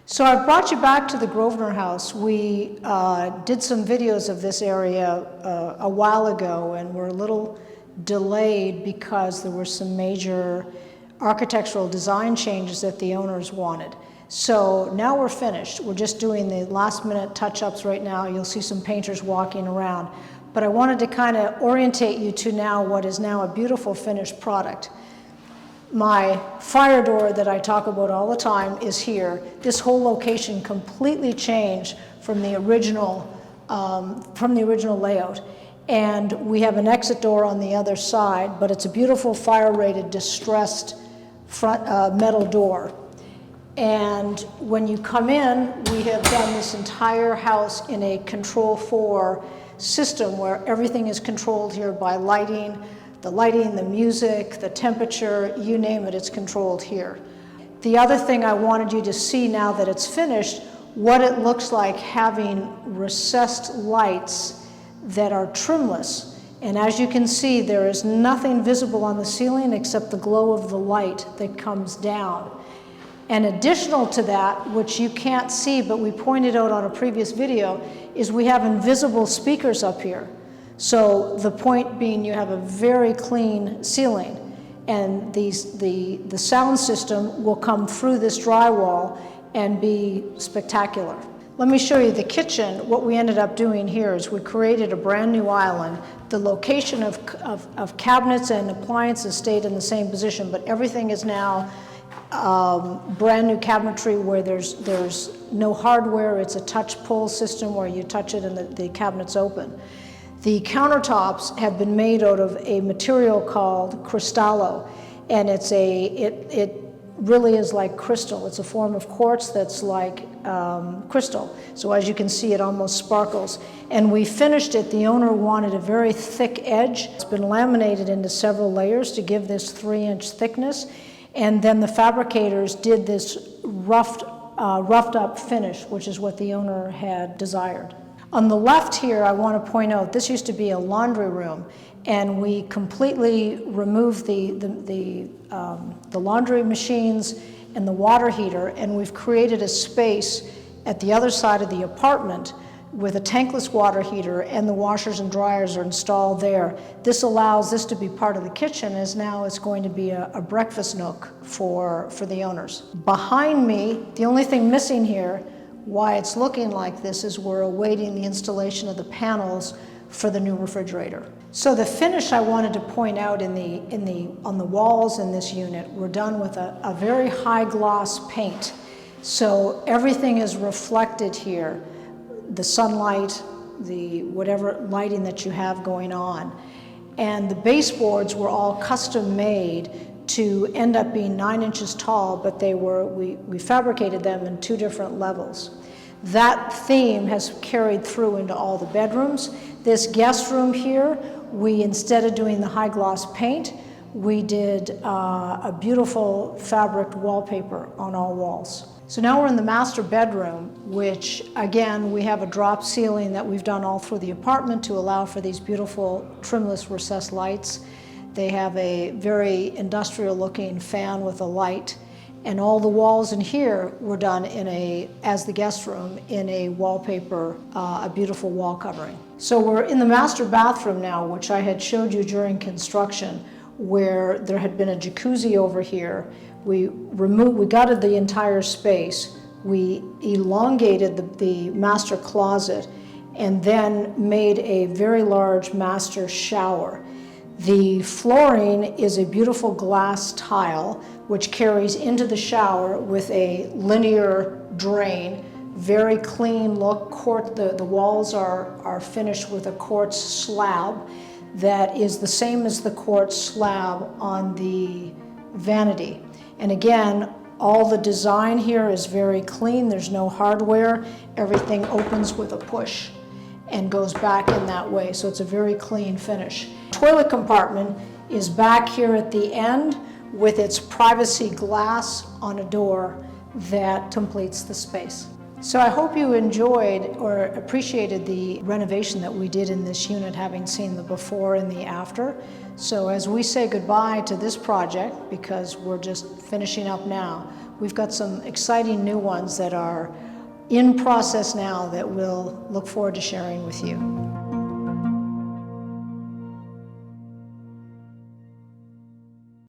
So I brought you back to the Grovenor house. We did some videos of this area a while ago and were a little delayed because there were some major architectural design changes that the owners wanted. So now we're finished. We're just doing the last minute touch-ups right now. You'll see some painters walking around. But I wanted to kind of orientate you to now what is now a beautiful finished product. My fire door that I talk about all the time is here. This whole location completely changed from the original layout. And we have an exit door on the other side, but it's a beautiful fire-rated distressed front metal door. And when you come in, we have done this entire house in a Control 4 system where everything is controlled here by lighting, the music, the temperature, you name it, it's controlled here. The other thing I wanted you to see now that it's finished, what it looks like having recessed lights that are trimless. And as you can see, there is nothing visible on the ceiling except the glow of the light that comes down. And additional to that, which you can't see, but we pointed out on a previous video, is we have invisible speakers up here. So the point being you have a very clean ceiling, and the sound system will come through this drywall and be spectacular. Let me show you the kitchen. What we ended up doing here is we created a brand new island. The location of cabinets and appliances stayed in the same position, but everything is now brand new cabinetry where there's no hardware. It's a touch pull system where you touch it and the cabinets open. The countertops have been made out of a material called Cristallo, and it really is like crystal. It's a form of quartz that's like crystal. So as you can see, it almost sparkles. And we finished it. The owner wanted a very thick edge. It's been laminated into several layers to give this 3-inch thickness. And then the fabricators did this roughed up finish, which is what the owner had desired. On the left here, I want to point out, this used to be a laundry room, and we completely removed the laundry machines and the water heater, and we've created a space at the other side of the apartment with a tankless water heater, and the washers and dryers are installed there. This allows this to be part of the kitchen, as now it's going to be a breakfast nook for the owners. Behind me, the only thing missing here, why it's looking like this, is we're awaiting the installation of the panels for the new refrigerator. So the finish I wanted to point out on the walls in this unit were done with a very high gloss paint. So everything is reflected here. The sunlight, the whatever lighting that you have going on. And the baseboards were all custom made to end up being 9 inches tall, but we fabricated them in 2 different levels. That theme has carried through into all the bedrooms. This guest room here, we, instead of doing the high gloss paint, we did a beautiful fabric wallpaper on all walls. So now we're in the master bedroom, which again, we have a drop ceiling that we've done all through the apartment to allow for these beautiful trimless recessed lights. They have a very industrial looking fan with a light, and all the walls in here were done as the guest room, in a wallpaper, a beautiful wall covering. So we're in the master bathroom now, which I had showed you during construction, where there had been a jacuzzi over here. We gutted the entire space. We elongated the master closet and then made a very large master shower. The flooring is a beautiful glass tile which carries into the shower with a linear drain. Very clean look. The walls are finished with a quartz slab that is the same as the quartz slab on the vanity. And again, all the design here is very clean. There's no hardware. Everything opens with a push and goes back in that way. So it's a very clean finish. Toilet compartment is back here at the end with its privacy glass on a door that completes the space. So I hope you enjoyed or appreciated the renovation that we did in this unit, having seen the before and the after. So as we say goodbye to this project, because we're just finishing up now, we've got some exciting new ones that are in process now that we'll look forward to sharing with you.